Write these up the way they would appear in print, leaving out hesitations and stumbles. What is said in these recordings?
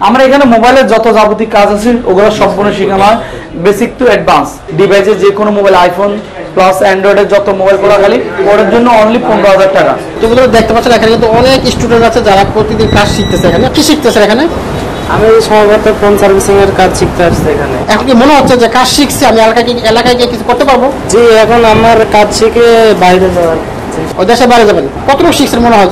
আমরা এখানে মোবাইলের যত যাবতীয় কাজ আছে ওগুলো সম্পূর্ণ শেখানো হয়, বেসিক টু অ্যাডভান্স। ডিভাইসে যে কোনো মোবাইল, আইফোন প্লাস অ্যান্ড্রয়েডের যত মোবাইল গুলো খালি ওর জন্য অনলি 15,000 টাকা। যেগুলো দেখতে পাচ্ছেন এখানে কিন্তু অনেক স্টুডেন্ট আছে যারা প্রতিদিন কাজ শিখতেছে। এখানে কি শিখতেছে? এখানে আমি সম্ভবত ফোন সার্ভিসিং এর কাজ শিখতে আসছি এখানে। এখন কি মনে হচ্ছে যে কাজ শিখছি আমি এলাকায় গিয়ে কিছু করতে পারবো? জি, এখন আমার কাজ শিখে বাইরে যাওয়ার, ওই দেশে বাইরে যাবেন। কতটুকু শিখছেন মনে হয়?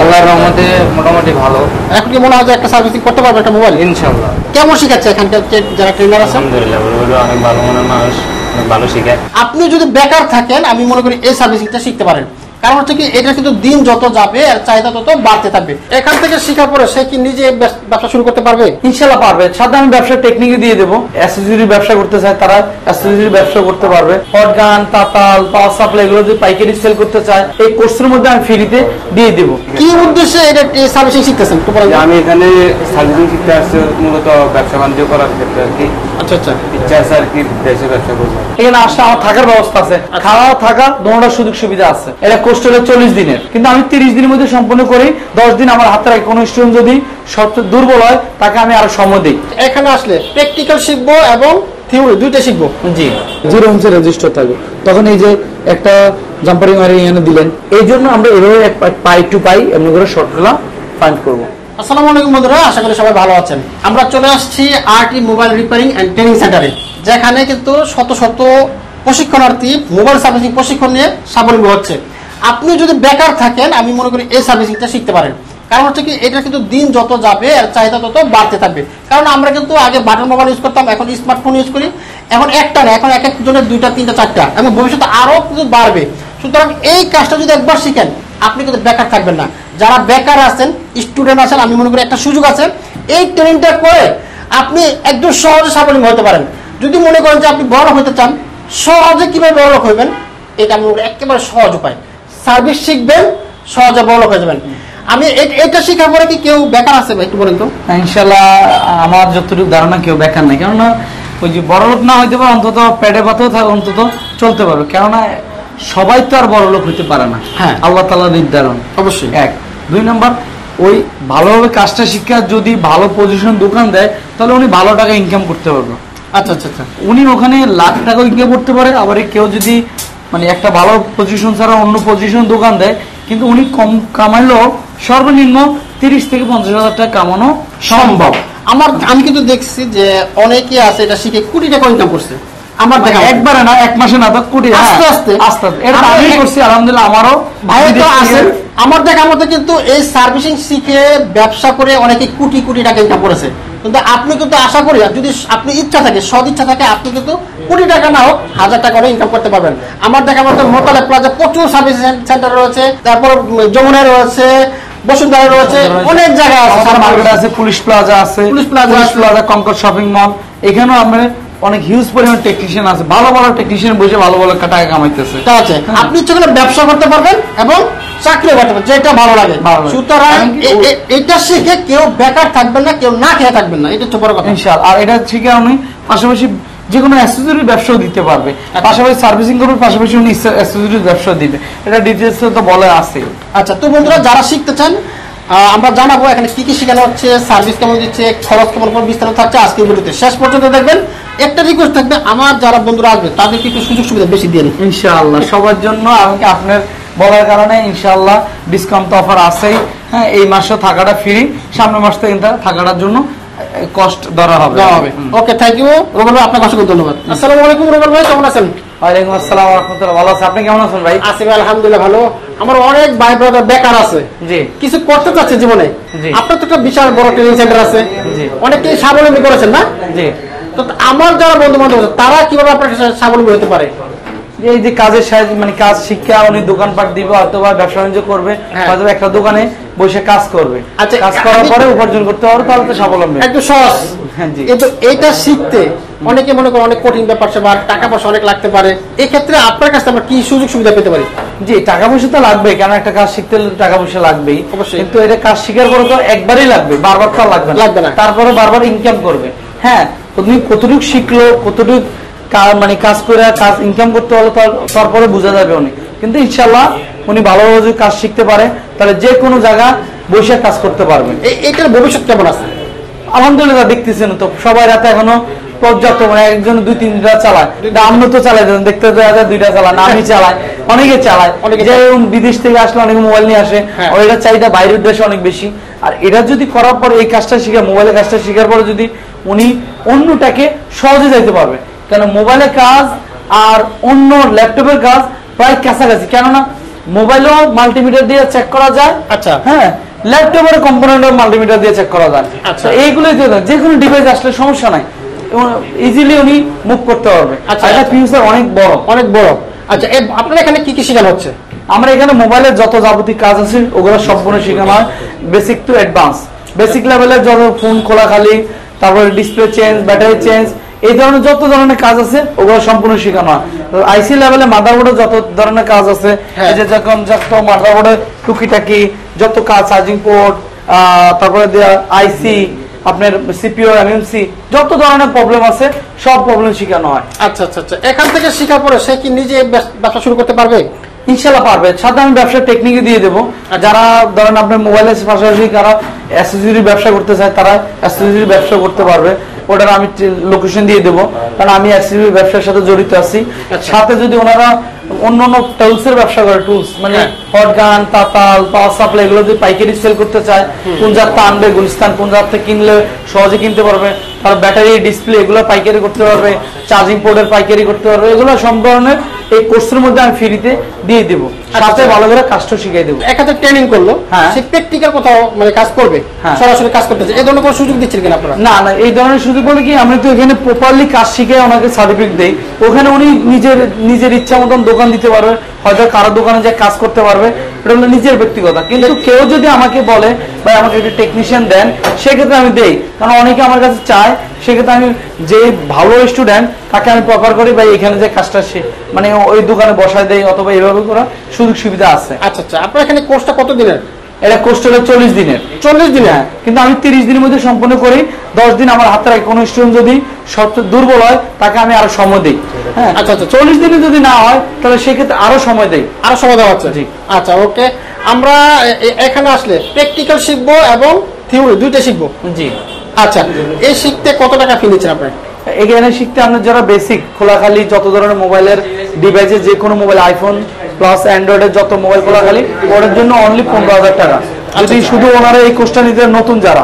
আল্লাহর রহমতে মোটামুটি ভালো। এখন কি মনে হয় যে একটা সার্ভিসিং করতে পারবো একটা মোবাইল? ইনশাআল্লাহ। কেমন শিখাচ্ছে এখানকার যারা ট্রেনার আছে? আলহামদুলিল্লাহ, অনেক ভালো মনের মানুষ, অনেক ভালো শেখায়। আপনি যদি বেকার থাকেন আমি মনে করি এই সার্ভিসিংটা শিখতে পারেন। কারণ হচ্ছে কি এটা কিন্তু দিন যত যাবে আর চাহিদা তত বাড়তে থাকবে। এখান থেকে শেখার পরে সে কি নিজে ব্যবসা শুরু করতে পারবে? ইনশাআল্লাহ পারবে। সাধারণ ব্যবসার টেকনিক দিয়ে দেবো। অ্যাসেসরি ব্যবসা করতে চায় তারা অ্যাসেসরি ব্যবসা করতে পারবে। হটগান, তাতাল, পাওয়ার সাপ্লাই এগুলো যদি পাইকারি সেল করতে চায় এই কোর্সের মধ্যে আমি ফ্রিতে দিয়ে দেবো। কি উদ্দেশ্যে এটা সার্ভিসিং শিখতেছেন? আমি এখানে সার্ভিসিং শিখতে আসছি মূলত ব্যবসা বাণিজ্য করার ক্ষেত্রে আর কি। আচ্ছা আচ্ছা, ইচ্ছা আছে আর কি দেশে ব্যবসা করবো। এখানে আসলে আমার থাকার ব্যবস্থা আছে, খাওয়া থাকা দোনোটার সুযোগ সুবিধা আছে। এটা কোর্স হলো 40 দিনের, কিন্তু আমি 30 দিনের মধ্যে সম্পূর্ণ করি। 10 দিন আমার হাতে রাখি। কোনো স্টুডেন্ট যদি সবচেয়ে দুর্বল হয় তাকে আমি আরো সময় দিই। এখানে আসলে প্র্যাকটিক্যাল শিখবো এবং থিওরি দুইটা শিখবো। জি, 0 ইঞ্চি রেজিস্টার থাকবে। তখন এই যে একটা জাম্পারিং ওয়্যারিং এনে দিলেন, এই জন্য আমরা এভাবে পাই টু পাই এমনি করে শর্টগুলো ফাইন্ড করবো। আসসালামু আলাইকুম বন্ধুরা, আশা করি সবাই ভালো আছেন। আমরা চলে আসছি RT mobile repairing and training সেন্টারে, যেখানে কিন্তু শত শত প্রশিক্ষণার্থী মোবাইল সার্ভিসিং প্রশিক্ষণ নিয়ে স্বাবলম্বী হচ্ছে। আপনি যদি বেকার থাকেন আমি মনে করি এই সার্ভিসিংটা শিখতে পারেন। কারণ হচ্ছে কি এটা কিন্তু দিন যত যাবে আর চাহিদা তত বাড়তে থাকবে। কারণ আমরা কিন্তু আগে বাটন মোবাইল ইউজ করতাম, এখন স্মার্টফোন ইউজ করি। এখন একটা না, এখন এক একজনের 2টা 3টা 4টা, এবং ভবিষ্যতে আরো কিন্তু বাড়বে। সুতরাং এই কাজটা যদি একবার শিখেন আপনি কিন্তু বেকার থাকবেন না। যারা বেকার আছেন, স্টুডেন্ট আছেন, আমি মনে করি একটা সুযোগ আছে। এই ট্রেনিংটা করে আপনি একদম সহজে স্বাবলম্বী হতে পারেন। যদি মনে করেন যে আপনি বড় হতে চান, সহজে কিভাবে বড় হইবেন এটা আমি একেবারে সহজ উপায়। সার্ভিস শিখবেন, সহজে বড় হয়ে যাবেন। আমি এটা শেখার পরে কি কেউ বেকার আছে একটু বলেন তো? ইনশাআল্লাহ আমার যতটুকু ধারণা কেউ বেকার নাই। কেননা ওই যে বড় লোক না হইতে পারে, অন্তত পেটে পাতেও অন্তত চলতে পারবে। কেননা সবাই তো আর বড় লোক হইতে পারে না। হ্যাঁ, আল্লাহ তাআলার নির্ধারণ অবশ্যই। 1 2 নাম্বার, ওই ভালোভাবে কাজটা শিক্ষা যদি ভালো পজিশন দোকান দেয় তাহলে উনি ভালো টাকা ইনকাম করতে পারবে। আচ্ছা আচ্ছা আচ্ছা, উনি ওখানে লাখ টাকা ইনকাম করতে পারে। আবার কেউ যদি মানে একটা ভালো পজিশন ছাড়া অন্য পজিশন দোকান দেয়, কিন্তু উনি কম কামাইলেও সর্বনিম্ন 30 থেকে 50,000 টাকা কামানো সম্ভব। আমি কিন্তু দেখছি যে অনেকে আছে এটা শিখে কোটি টাকা ইনকাম করছে। আমার দেখা একবারে না, 1 মাসে না, তো কোটি আস্তে আস্তে আস্তে এটা আমি করছি আলহামদুলিল্লাহ। আমারও ভাই তো আছেন আমার দেখা মতে কিন্তু এই সার্ভিসিং শিখে ব্যবসা করে অনেকে কোটি কোটি টাকা ইনকাম করেছে। কিন্তু আপনি কিন্তু আশা করি যদি আপনি ইচ্ছা থাকে, সদ ইচ্ছা থাকে, আপনি কিন্তু কোটি টাকা না হোক 1000 টাকা করে ইনকাম করতে পারবেন। আমার দেখা মতে মোতালেব প্লাজা প্রচুর সার্ভিস সেন্টার রয়েছে, তারপর যমুনায় রয়েছে, বসুন্ধরা রয়েছে, অনেক জায়গা আছে, পুলিশ প্লাজা আছে, কনকর্ড শপিং মল। এখানেও আমরা অনেক হিউজ পরিমাণ টেকনিশিয়ান আছে, ভালো ভালো টেকনিশিয়ান বসে ভালো ভালো টাকা কামাইতেছে। আপনি ইচ্ছা করলে ব্যবসা করতে পারবেন এবং চাকরি করতে পারবেন, যেটা ভালো লাগে। সুতরাং এটা শিখে কেউ বেকার থাকবেন না, কেউ না খেয়ে থাকবেন না, এটা হচ্ছে বড় কথা ইনশাআল্লাহ। আর এটা শিখে উনি পাশাপাশি যে কোনো অ্যাক্সেসরি ব্যবসাও দিতে পারবে, পাশাপাশি সার্ভিসিং করবে, পাশাপাশি উনি অ্যাক্সেসরি ব্যবসা দিবে। এটা ডিটেইলস তো বলে আছে। আচ্ছা, তো বন্ধুরা যারা শিখতে চান আমরা জানাবো এখানে কি কি শেখানো হচ্ছে, সার্ভিস কেমন দিচ্ছে, খরচ কেমন বিস্তারিত থাকছে আজকের ভিডিওতে। শেষ পর্যন্ত দেখবেন। একটা রিকোয়েস্ট থাকবে, আমার যারা বন্ধুরা আসবে তাদেরকে একটু সুযোগ সুবিধা বেশি দিয়ে ইনশাআল্লাহ। সবার জন্য আমাকে আপনার বলার কারণে ইনশাআল্লাহ ডিসকাউন্ট অফার আছেই। হ্যাঁ, এই মাসে থাকাটা ফ্রি, সামনের মাস থেকে থাকাটার জন্য কস্ট ধরা হবে। ওকে, থ্যাংক ইউ রুবেল ভাই, আপনাকে অসংখ্য ধন্যবাদ। আসসালামু আলাইকুম রুবেল ভাই, কেমন আছেন? ওয়ালাইকুম আসসালাম ওয়া রাহমাতুল্লাহ। ভালো আছেন? আপনি কেমন আছেন ভাই? আছি ভাই, আলহামদুলিল্লাহ ভালো। আমার অনেক ভাই ব্রাদার বেকার আছে, জি, কিছু করতে চাচ্ছে জীবনে। আপনার তো একটা বিশাল বড় ট্রেনিং সেন্টার আছে, জি, অনেকেই স্বাবলম্বী করেছেন না? জি। তো আমার যারা বন্ধু বান্ধব আছে তারা কিভাবে আপনার স্বাবলম্বী হতে পারে? এই যে কাজের সাহায্য মানে কাজ শিক্ষা, উনি দোকানপাট দিবে অথবা ব্যবসা বাণিজ্য করবে, হয়তো একটা দোকানে বসে কাজ করবে। আচ্ছা, কাজ করার পরে উপার্জন করতে পারবে, তাহলে তো স্বাবলম্বী। একটু সহজ। হ্যাঁ জি। কিন্তু এটা শিখতে অনেকে মনে করে অনেক কঠিন ব্যাপার, সে টাকা পয়সা অনেক লাগতে পারে। এই ক্ষেত্রে আপনার কাছে আমরা কি সুযোগ সুবিধা পেতে পারি? জি, টাকা পয়সা তো লাগবে, কেন একটা কাজ শিখতে টাকা পয়সা লাগবেই অবশ্যই। কিন্তু এটা কাজ শিখার পরে তো একবারই লাগবে, বারবার তো লাগবে না। তারপরে বারবার ইনকাম করবে। হ্যাঁ, তুমি কতটুকু শিখলো, কতটুকু মানে কাজ করে কাজ ইনকাম করতে হলো তারপরে বোঝা যাবে উনি। কিন্তু ইনশাআল্লাহ উনি ভালোভাবে যদি কাজ শিখতে পারে তাহলে যে কোনো জায়গা বসে কাজ করতে পারবেন। এটার ভবিষ্যৎ কেমন আছে? আলহামদুলিল্লাহ দেখতেছেন তো সবাই রাতে এখনো পর্যাপ্ত, মানে একজন 2-3টা চালায়, আমরা তো চালাই দেখতে 2টা চালান, আমি চালাই, অনেকে চালায়, যে বিদেশ থেকে আসলে অনেকে মোবাইল নিয়ে আসে, ওইটা চাহিদা বাইরের দেশে অনেক বেশি। আর এটা যদি করার পর এই কাজটা শিখে, মোবাইলের কাজটা শিখার পরে যদি উনি অন্যটাকে সহজে যাইতে পারবে, কেন মোবাইলের কাজ আর অন্য ল্যাপটপের কাজ প্রায় কাছাকাছি, কেননা মোবাইলও মাল্টিমিটার দিয়ে চেক করা যায়, আচ্ছা হ্যাঁ ল্যাপটপের কম্পোনেন্টও মাল্টিমিটার দিয়ে চেক করা যায়। আচ্ছা এইগুলোই যে কোনো ডিভাইস আসলে সমস্যা নাই, ইজিলি উনি মুভ করতে পারবে। আচ্ছা এটা ফিউচার অনেক বড়, অনেক বড়। আচ্ছা আপনার এখানে কি কি শেখানো হচ্ছে? আমরা এখানে মোবাইলের যত যাবতীয় কাজ আছে ওগুলো সম্পূর্ণ শেখানো হয়, বেসিক টু অ্যাডভান্স। বেসিক লেভেলের যত ফোন খোলা খালি, তারপরে ডিসপ্লে চেঞ্জ, ব্যাটারি চেঞ্জ, এই ধরনের যত ধরনের কাজ আছে ওগুলো সম্পূর্ণ শেখানো হয়। আইসি লেভেলে মাদারবোর্ডে যত ধরনের কাজ আছে, এই যে যখন যত মাদারবোর্ডে টুকিটাকি যত কাজ, চার্জিং পোর্ট, তারপরে আইসি, আপনার সিপিইউ, এমএমসি, যত ধরনের প্রবলেম আছে সব প্রবলেম শেখানো হয়। আচ্ছা আচ্ছা আচ্ছা, এখান থেকে শেখার পরে সে কি নিজে ব্যবসা শুরু করতে পারবে? ইনশাল্লাহ পারবে। সাথে আমি ব্যবসার টেকনিকই দিয়ে দেবো। যারা ধরেন আপনার মোবাইলের পাশাপাশি যারা অ্যাক্সেসরির ব্যবসা করতে চায় তারা অ্যাক্সেসরির ব্যবসা করতে পারবে, ওটার আমি লোকেশন দিয়ে দেবো, কারণ আমি অ্যাক্সেসরি ব্যবসার সাথে জড়িত আছি। সাথে যদি ওনারা অন্য অন্য টুলসের ব্যবসা করে, টুলস মানে হট গান, তাতাল, পাওয়ার সাপ্লাই, এগুলো যদি পাইকারি সেল করতে চায়, কোন জাতটা আনবে, গুলিস্তান কোন জাত থেকে কিনলে সহজে কিনতে পারবে, তার ব্যাটারি, ডিসপ্লে এগুলো পাইকারি করতে পারবে, চার্জিং পোর্টের পাইকারি করতে পারবে, এগুলো সব ধরনের এই কোর্সের মধ্যে আমি ফ্রিতে দিয়ে দিব, সাথে ভালো করে কাজটা শিখিয়ে দেবো। একাতে ট্রেনিং করলো, সে প্র্যাকটিক্যাল কোথাও মানে কাজ করবে, সরাসরি কাজ করতেছে, এই ধরনের কোনো সুযোগ দিচ্ছেন কিনা আপনারা? না না, এই ধরনের সুযোগ বলে কি, আমি তো এখানে প্রপারলি কাজ শিখে ওনাকে সার্টিফিকেট দেই, ওখানে উনি নিজের ইচ্ছা মতন দোকান দিতে পারবে, হয়তো কারো দোকানে যে কাজ করতে পারবে, এটা হলো নিজের ব্যক্তিগত। কিন্তু কেউ যদি আমাকে বলে ভাই আমাকে একটা টেকনিশিয়ান দেন, সেক্ষেত্রে আমি দেই, কারণ অনেকে আমার কাছে চায়, সেক্ষেত্রে আমি যে ভালো স্টুডেন্ট তাকে আমি প্রপার করি ভাই এখানে যে কাজটা মানে ওই দোকানে বসায় দেয়, অথবা এইভাবে করা সুযোগ সুবিধা আছে। আচ্ছা আচ্ছা, আপনার এখানে কোর্সটা কত দিনের? এটা কোর্স হলো 40 দিনের। 40 দিনে? কিন্তু আমি 30 দিনের মধ্যে সম্পন্ন করি। 10 দিন আমার হাতে রাখি, কোনো স্টুডেন্ট যদি সবচেয়ে দুর্বল হয় তাকে আমি আরো সময় দিই। হ্যাঁ আচ্ছা আচ্ছা, 40 দিনে যদি না হয় তাহলে সেক্ষেত্রে আরো সময় দেই, আরো সময় দেওয়া হচ্ছে। জি আচ্ছা ওকে, আমরা এখানে আসলে প্র্যাকটিক্যাল শিখবো এবং থিওরি দুইটা শিখবো। জি আচ্ছা, এই শিখতে কত টাকা ফি নিচ্ছেন আপনার? এখানে শিখতে আপনার যারা বেসিক খোলাখালি যত ধরনের মোবাইলের ডিভাইসে, যে কোনো মোবাইল, আইফোন প্লাস অ্যান্ড্রয়েডের যত মোবাইল খোলাখালি, ওটার জন্য অনলি 15,000 টাকা। যদি শুধু ওনারা এই কোর্সটা নিতে নতুন যারা,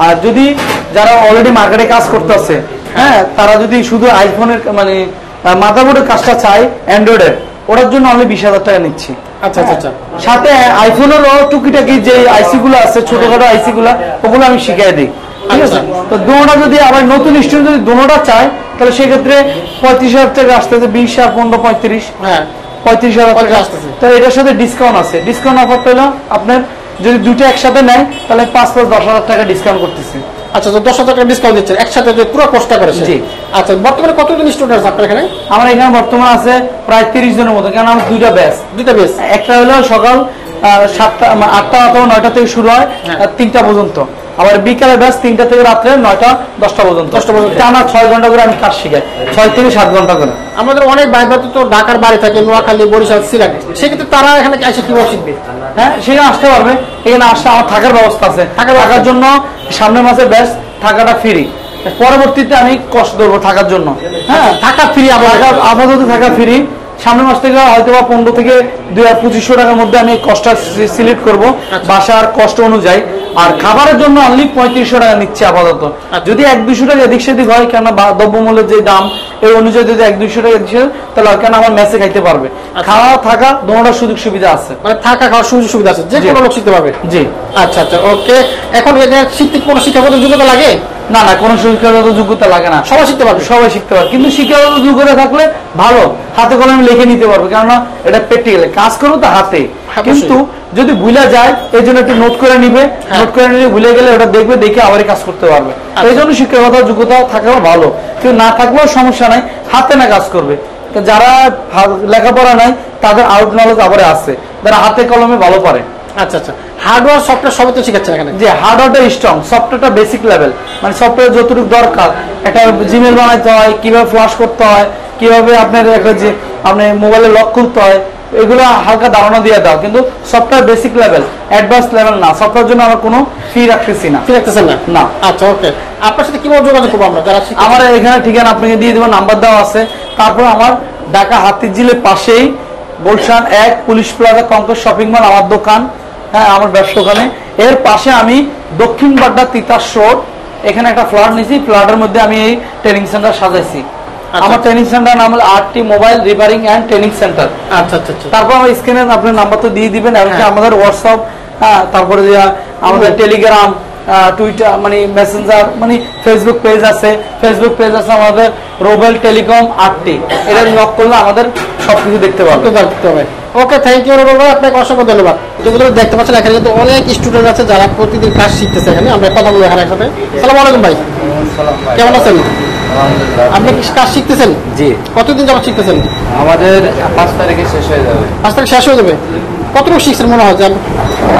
আর যদি যারা অলরেডি মার্কেটে কাজ করতেছে, হ্যাঁ তারা যদি শুধু আইফোনের মানে মাদারবোর্ডের কাজটা চায় অ্যান্ড্রয়েডের, ওটার জন্য অনলি 20,000 টাকা নিচ্ছি। আচ্ছা আচ্ছা, সাথে আইফোনেরও টুকিটাকি যে আইসি গুলো আছে, ছোটখাটো আইসি গুলা, ওগুলো আমি শিখাই দিই। ঠিক আছে, তো দোনোটা যদি আবার নতুন স্টুডেন্ট যদি দোনোটা চায় তাহলে সেক্ষেত্রে 35,000 টাকা আসতেছে, 20 আর 15 35, 35,000 টাকা আসতেছে। তো এটার সাথে ডিসকাউন্ট আছে, ডিসকাউন্ট অফার পেলো আপনার যদি দুটো একসাথে নেয় তাহলে 5 + 10,000 টাকা ডিসকাউন্ট করতেছে। আচ্ছা, তো 10,000 টাকা ডিসকাউন্ট দিচ্ছেন একসাথে যে পুরো কোর্সটা করে? জি। আচ্ছা, বর্তমানে কতজন স্টুডেন্ট আছে আপনার এখানে? আমার এখানে বর্তমানে আছে প্রায় 30 জনের মতো, কারণ আমার দুইটা ব্যাচ। একটা হলো সকাল 7টা 8টা অথবা 9টা থেকে শুরু হয় 3টা পর্যন্ত, আবার বিকালের ব্যাচ 3টা থেকে রাত্রে 9টা 10টা পর্যন্ত। টানা 6 ঘন্টা করে আমি কাজ শিখাই, 6 থেকে 7 ঘন্টা করে। আমাদের অনেক ভাই বোন তো ঢাকার বাড়ি থাকে, নোয়াখালী, বরিশাল, সিলেট, সেক্ষেত্রে তারা এখানে এসে কিভাবে শিখবে? হ্যাঁ সেখানে আসতে পারবে, এখানে আসতে আমার থাকার ব্যবস্থা আছে, থাকার জন্য সামনের মাসে ব্যাচ থাকাটা ফ্রি, পরবর্তীতে আমি কষ্ট দেবো থাকার জন্য। হ্যাঁ থাকা ফ্রি, আপাতত থাকা ফ্রি, সামনের মাস থেকে হয়তো বা 15 থেকে 2,2500 টাকার মধ্যে আমি কষ্টটা সিলেক্ট করবো বাসার কষ্ট অনুযায়ী। আর খাবারের জন্য অনলি 3500 টাকা নিচ্ছে আপাতত। যদি 1-200 টাকা এদিক সেদিক হয়, কেন দ্রব্যমূল্যের যে দাম এই অনুযায়ী যদি 1-200 টাকা এদিক সেদিক, তাহলে কেন আমার মেসে খাইতে পারবে। খাওয়া থাকা দোনোটার সুযোগ সুবিধা আছে, মানে থাকা খাওয়ার সুযোগ সুবিধা আছে, যে কোনো লোক শিখতে পারবে। জি আচ্ছা আচ্ছা ওকে। এখন শিখতে কোনো শিক্ষাগত যোগ্যতা লাগে? না না, কোনো শিক্ষাগত যোগ্যতা লাগে না, সবাই শিখতে পারবে, সবাই শিখতে পারবে। কিন্তু শিক্ষাগত যোগ্যতা থাকলে ভালো, হাতে কলমে লিখে নিতে পারবে, কেননা এটা প্র্যাকটিক্যালি কাজ করবো তো হাতে। কিন্তু যদি ভুলে যায় এই জন্য একটু নোট করে নিবে, নোট করে নিলে ভুলে গেলে ওটা দেখবে, দেখে আবারই কাজ করতে পারবে। এই জন্য শিক্ষাগত যোগ্যতা থাকাও ভালো, কিন্তু না থাকলেও সমস্যা নাই, হাতে না কাজ করবে। যারা লেখাপড়া নাই তাদের আউট নলেজ আবার আছে, যারা হাতে কলমে ভালো পারে। আচ্ছা আচ্ছা, হার্ডওয়্যার সফটওয়্যার সবই তো শিখাচ্ছে এখানে? যে হার্ডওয়্যারটা স্ট্রং, সফটওয়্যারটা বেসিক লেভেল, মানে সফটওয়্যার যতটুকু দরকার, একটা জিমেল বানাইতে হয়, কিভাবে ফ্লাশ করতে হয়, কিভাবে আপনার একটা যে আপনি মোবাইলে লক করতে হয়, এগুলো হালকা ধারণা দিয়ে দাও, কিন্তু software basic level, advance level না। সফটওয়্যার জন্য আমরা কোনো ফি রাখতেছি না। ফি রাখতেছেন না? না। আচ্ছা, ওকে। আপনার সাথে কিভাবে যোগাযোগ করবো আমরা যারা আমার এখানে ঠিকানা আপনাকে দিয়ে দেবো, নাম্বার দেওয়া আছে। তারপর আমার ঢাকা হাতিঝিলের পাশেই Gulshan 1 police plaza Concord shopping mall আমার দোকান, হ্যাঁ আমার ব্যবসা ওখানে। এর পাশে আমি দক্ষিণ বাড্ডা তিতাস রোড, এখানে একটা ফ্ল্যাট নিয়েছি। ফ্ল্যাটের মধ্যে আমি এই ট্রেনিং সেন্টার সাজাইছি। আমার ট্রেনিং সেন্টার নাম হলো RT mobile repairing and training centre. আচ্ছা আচ্ছা আচ্ছা। তারপর আমার স্ক্রিনে আপনার নাম্বার তো দিয়ে দিবেন, এবং আমাদের হোয়াটসঅ্যাপ, তারপরে আমাদের টেলিগ্রাম, টুইটার মানে মেসেঞ্জার মানে ফেসবুক পেজ আছে। ফেসবুক পেজ আছে আমাদের রোবেল টেলিকম আরটি। এটা লক করলে আমাদের সবকিছু দেখতে পাবে। ওকে, থ্যাংক ইউ রোবেল ভাই, আপনাকে অসংখ্য ধন্যবাদ। যেগুলো দেখতে পাচ্ছেন এখানে কিন্তু অনেক স্টুডেন্ট আছে যারা প্রতিদিন কাজ শিখতেছে। এখানে আমরা কথা বলবো এখানে একসাথে। আসসালামু আলাইকুম ভাই, কেমন আছেন? আপনি কি কাজ শিখতেছেন? জি। কতদিন যাবত শিখতেছেন? আমাদের 5 তারিখে শেষ হয়ে যাবে। 5 তারিখ শেষ হয়ে যাবে। কতটুকু শিখছেন মনে হয়?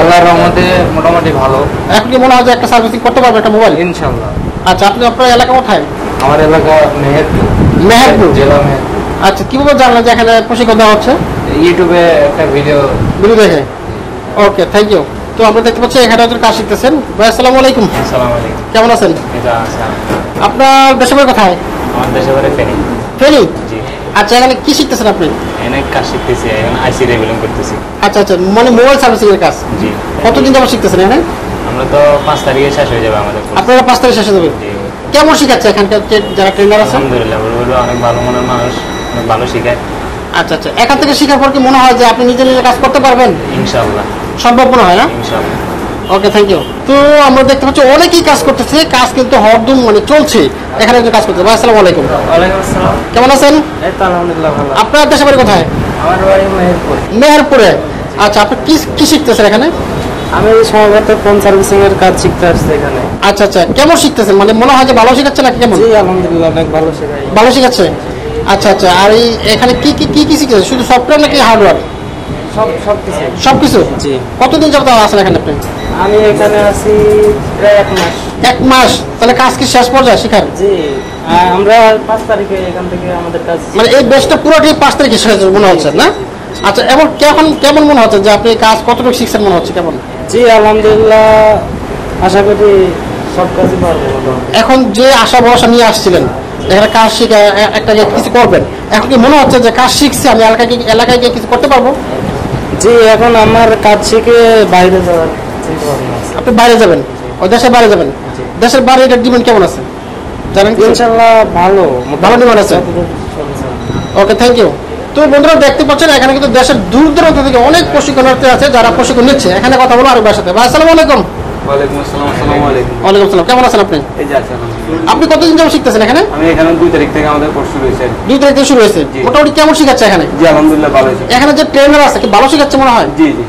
আল্লাহর রহমতে মোটামুটি ভালো। এখন কি মনে হয় যে একটা সার্ভিসিং করতে পারবে একটা মোবাইল? ইনশাআল্লাহ। আচ্ছা, আপনি আপনার এলাকা কোথায়? আমার এলাকা মেহেরপুর। মেহেরপুর জেলা মেহেরপুর। আচ্ছা, কিভাবে জানলেন যে এখানে প্রশিক্ষণ দেওয়া হচ্ছে? ইউটিউবে একটা ভিডিও দেখে। ওকে, থ্যাংক ইউ। তো আমরা দেখতে পাচ্ছি এখানে একজন কাজ শিখতেছেন। ভাই আসসালামু আলাইকুম। আসসালামু আলাইকুম। কেমন আছেন? এটা আছে আপনার দেশের বাড়ি কোথায়? আমার দেশে বাড়ি ফেনী। ফেনী? জি। আচ্ছা, এখানে কি শিখতেছেন আপনি? এখানে কাজ শিখতেছি, এখন আইসি রিবিলিং করতেছি। আচ্ছা আচ্ছা, মানে মোবাইল সার্ভিসিং এর কাজ। জি। কতদিন যাবত শিখতেছেন এখানে? আমরা তো 5 তারিখে শেষ হয়ে যাবে আমাদের কোর্স। আপনারা 5 তারিখ শেষ হয়ে যাবে। জি। কেমন শিখাচ্ছে এখানকার যারা ট্রেনার আছে? আলহামদুলিল্লাহ, বড় অনেক ভালো মনের মানুষ, অনেক ভালো শেখায়। আচ্ছা আচ্ছা, এখান থেকে শেখার পর কি মনে হয় যে আপনি নিজে নিজে কাজ করতে পারবেন? ইনশাআল্লাহ সম্ভব মনে হয় না? ইনশাআল্লাহ। ওকে, থ্যাংক ইউ। তো আমরা দেখতে পাচ্ছি অনেকেই কাজ করতেছে, কাজ কিন্তু হরদম মানে চলছে। এখানে একজন কাজ করতে। ভাই আসসালামু আলাইকুম। ওয়ালাইকুম আসসালাম। কেমন আছেন? এই তো আলহামদুলিল্লাহ ভালো। আপনার দেশের বাড়ি কোথায়? আমার বাড়ি মেহেরপুর। মেহেরপুরে। আচ্ছা, আপনি কি শিখতেছেন এখানে? আমি সম্ভবত ফোন সার্ভিসিং এর কাজ শিখতে আসছি এখানে। আচ্ছা আচ্ছা, কেমন শিখতেছেন? মানে মনে হয় যে ভালো শিখাচ্ছে নাকি কেমন? জি আলহামদুলিল্লাহ, অনেক ভালো শেখায়। ভালো শিখাচ্ছে। আচ্ছা আচ্ছা, আর এই এখানে কি কি কি কি শিখতেছেন? শুধু সফটওয়্যার নাকি হার্ডওয়্যার? সবকিছু। সবকিছু? জি। কতদিন যাবত আছেন এখানে আপনি? আমি এখানে আছি প্রায় 1 মাস। 1 মাস? তাহলে কাজ কি শেষ পর্যায়ে শিখার? জি। আমরা 5 তারিখে এখান থেকে আমাদের কাজ। মানে এই বেচটা পুরোটি 5 তারিখে শেষ মনে হচ্ছে না? আচ্ছা, এবং কেমন মনে হচ্ছে যে আপনি কাজ কতটুকু শিখছেন মনে হচ্ছে? কেমন? জি আলহামদুলিল্লাহ, আশা করি সব কাজই পারবো। এখন যে আশা ভরসা নিয়ে আসছিলেন এখানে কাজ শিখে একটা কিছু করবেন, এখন কি মনে হচ্ছে যে কাজ শিখছি আমি এলাকায় গিয়ে কিছু করতে পারবো? জি, এখন আমার কাজ শিখে বাইরে যাওয়ার চিন্তা ভাবনা আছে। আপনি বাইরে যাবেন? ওই দেশের বাইরে যাবেন? দেশের বাইরে এটার ডিমান্ড কেমন আছে জানেন? ইনশাআল্লাহ ভালো ডিমান্ড আছে। ওকে, থ্যাংক ইউ। তো বন্ধুরা দেখতে পাচ্ছেন এখানে কিন্তু দেশের দূর দূরান্ত থেকে অনেক প্রশিক্ষণার্থী আছে যারা প্রশিক্ষণ নিচ্ছে। এখানে কথা বলো আরেকবার সাথে। ভাই আসসালামু আলাইকুম। ওয়ালাইকুম আসসালাম। আসসালামু আলাইকুম। ওয়ালাইকুম আসসালাম। কেমন আছেন আপনি? এই যে আছেন। আপনি কতদিন যাবত শিখতেছেন এখানে? আমি এখানে 2 তারিখ থেকে আমাদের কোর্স শুরু হয়েছে। 2 তারিখ থেকে শুরু হয়েছে। মোটামুটি কেমন শিখাচ্ছে এখানে? জি আলহামদুলিল্লাহ ভালো হয়েছে। এখানে যে ট্রেনার আছে কি ভালো শিখাচ্ছে মনে হয়? জি জি।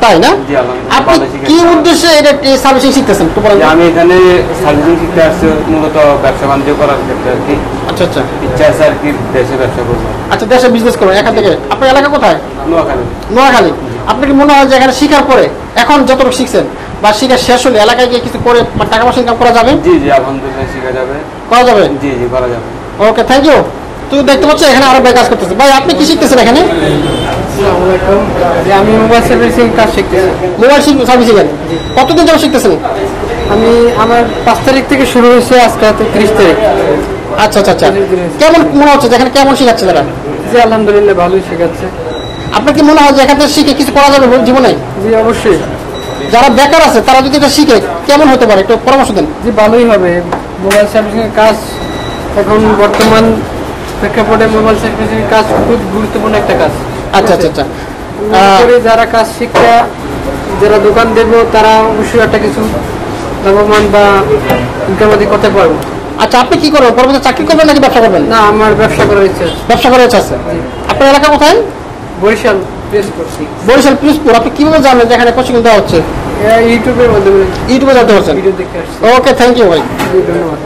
তাই না? জি আলহামদুলিল্লাহ আপনি ভালো শিখাচ্ছে। কি উদ্দেশ্যে এটা সার্ভিসিং শিখতেছেন একটু বলেন? আমি এখানে সার্ভিসিং শিখতে আসছি মূলত ব্যবসা বাণিজ্য করার ক্ষেত্রে আর কি। আচ্ছা আচ্ছা, ইচ্ছা আছে আর কি দেশে ব্যবসা করবো। আচ্ছা, দেশে বিজনেস করবেন এখান থেকে। আপনার এলাকা কোথায়? নোয়াখালী। নোয়াখালী। আপনি কি মনে হয় যে এখানে শিখার পরে এখন যতটুকু শিখছেন বা শিখা শেষ হলে এলাকায় গিয়ে কিছু করে টাকা পয়সা ইনকাম করা যাবে? জি জি আলহামদুলিল্লাহ শেখা যাবে। করা যাবে? জি জি করা যাবে। ওকে, থ্যাংক ইউ। তো দেখতে পাচ্ছি এখানে আরো ভাই কাজ করতেছে। ভাই আপনি কি শিখতেছেন এখানে? আসসালামু আলাইকুম। জি আমি মোবাইল সার্ভিসিং কাজ শিখতেছি। মোবাইল সার্ভিসিং এর কতদিন যাবত শিখতেছেন? আমি আমার 5 তারিখ থেকে শুরু হয়েছে, আজকে 30 তারিখ। আচ্ছা আচ্ছা আচ্ছা, কেমন মনে হচ্ছে এখানে কেমন শিখাচ্ছে তারা? জি আলহামদুলিল্লাহ ভালোই শেখাচ্ছে। আপনার কি মনে হয় যে এখান থেকে শিখে কিছু করা যাবে জীবনে? জি অবশ্যই। যারা বেকার আছে তারা যদি এটা শিখে কেমন হতে পারে একটু পরামর্শ দেন। জি ভালোই হবে। মোবাইল সার্ভিসিং এর কাজ এখন বর্তমান প্রেক্ষাপটে মোবাইল সার্ভিসিং এর কাজ খুব গুরুত্বপূর্ণ একটা কাজ। আচ্ছা আচ্ছা আচ্ছা, যারা কাজ শিক্ষা যারা দোকান দেবো তারা অবশ্যই একটা কিছু লাভবান বা ইনকাম করতে পারবো। আচ্ছা, আপনি কি করবেন? পরবর্তী চাকরি করবেন নাকি ব্যবসা করবেন? না, আমার ব্যবসা করার ইচ্ছা আছে। ব্যবসা করার ইচ্ছা আছে। আপনার এলাকা কোথায়? বরিশাল। বরিশাল পিরোজপুর। আপনি কিভাবে জানেন যে এখানে প্রশিক্ষণ দেওয়া হচ্ছে? ইউটিউবের মাধ্যমে। ইউটিউবে জানতে পারছেন? ভিডিও দেখে আসছি। ওকে, থ্যাংক ইউ ভাই। ধন্যবাদ।